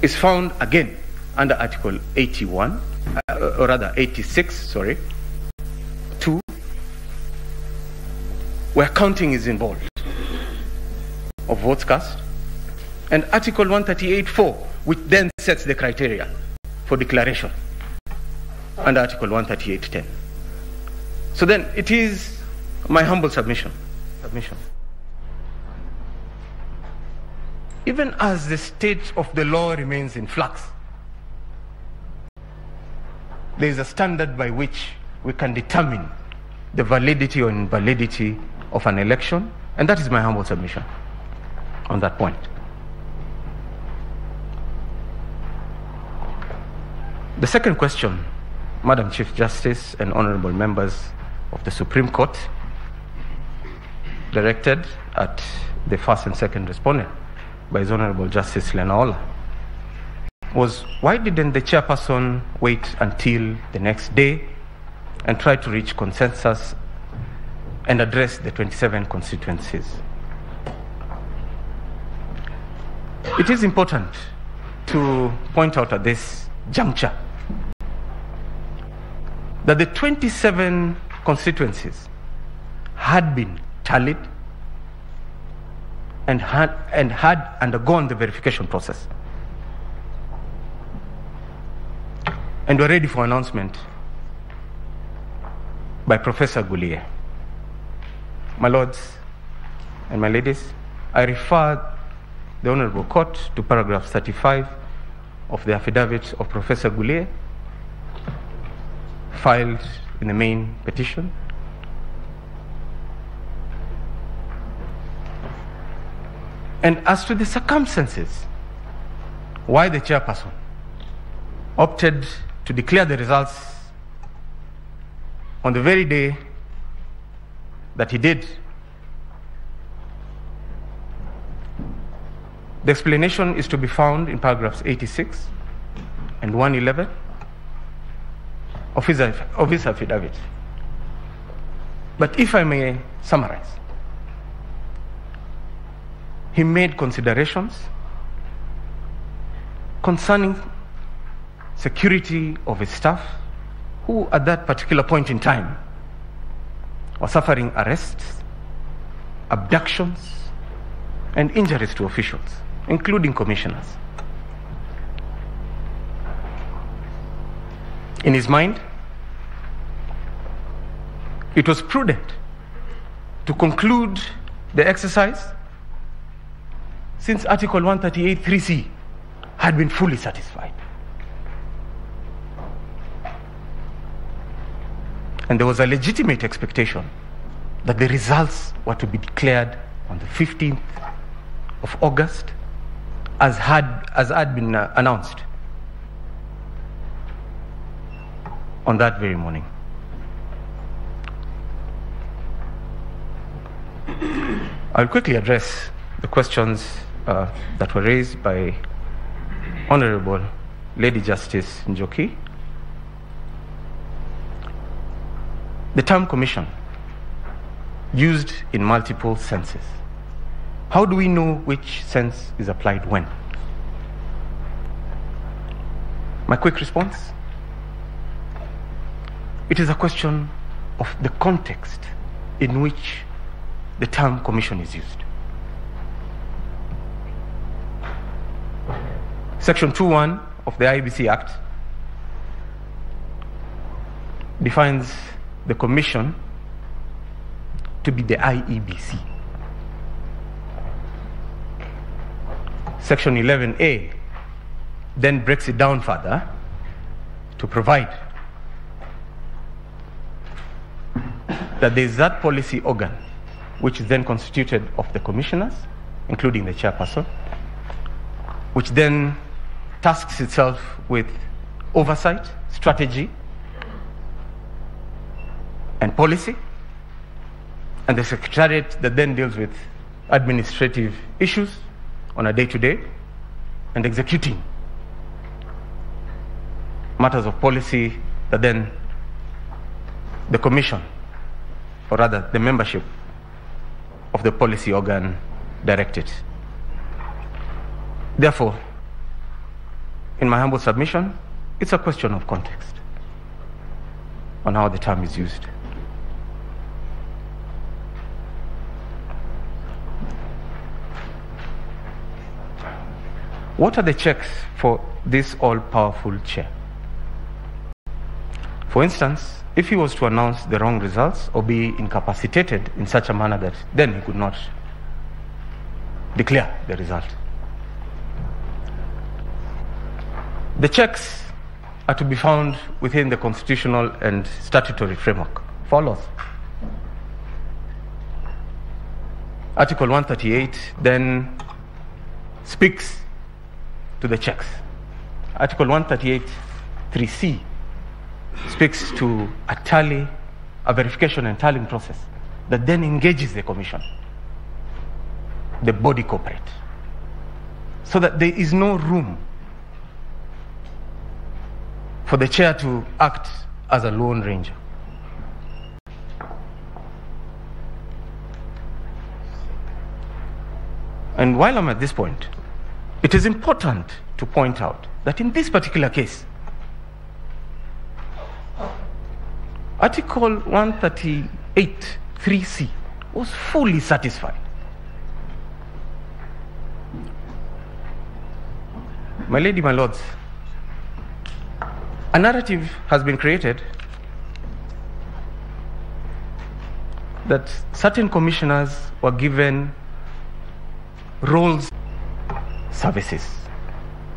is found again under Article 81, or rather 86, sorry, 2, where counting is involved of votes cast, and Article 138.4, which then sets the criteria for declaration under Article 138.10. So then it is my humble submission. Even as the state of the law remains in flux, there is a standard by which we can determine the validity or invalidity of an election, and that is my humble submission on that point. The second question, Madam Chief Justice and honorable members of the Supreme Court, directed at the first and second respondent by His Honorable Justice Lenaola, was why didn't the chairperson wait until the next day and try to reach consensus and address the 27 constituencies? It is important to point out at this juncture that the 27 constituencies had been tallied and had undergone the verification process, and were ready for announcement by Professor Guliye. My lords and my ladies, I refer the Honorable Court to paragraph 35 of the affidavit of Professor Guliye, filed in the main petition. And as to the circumstances why the chairperson opted to declare the results on the very day that he did, the explanation is to be found in paragraphs 86 and 111 of his affidavit. But if I may summarize, he made considerations concerning security of his staff, who at that particular point in time were suffering arrests, abductions, and injuries to officials, including commissioners. In his mind, it was prudent to conclude the exercise since Article 138.3c had been fully satisfied. And there was a legitimate expectation that the results were to be declared on the 15th of August, as had been announced on that very morning. I'll quickly address the questions that were raised by Honorable Lady Justice Njoki. The term commission used in multiple senses. How do we know which sense is applied when? My quick response: it is a question of the context in which the term commission is used. Section 2.1 of the IEBC Act defines the commission to be the IEBC. Section 11A then breaks it down further to provide that there is that policy organ which is then constituted of the commissioners, including the chairperson, which then tasks itself with oversight, strategy, and policy, and the secretariat that then deals with administrative issues on a day-to-day and executing matters of policy that then the commission, or rather the membership of the policy organ, directed. Therefore, in my humble submission, it's a question of context on how the term is used. What are the checks for this all-powerful chair? For instance, if he was to announce the wrong results or be incapacitated in such a manner that then he could not declare the result. The checks are to be found within the constitutional and statutory framework. Follows. Article 138 then speaks to the checks. Article 138 3C speaks to a verification and tallying process that then engages the commission, the body corporate, so that there is no room for the chair to act as a lone ranger. And while I'm at this point, it is important to point out that in this particular case, Article 138 3C was fully satisfied. My lady, my lords, a narrative has been created that certain commissioners were given roles, services.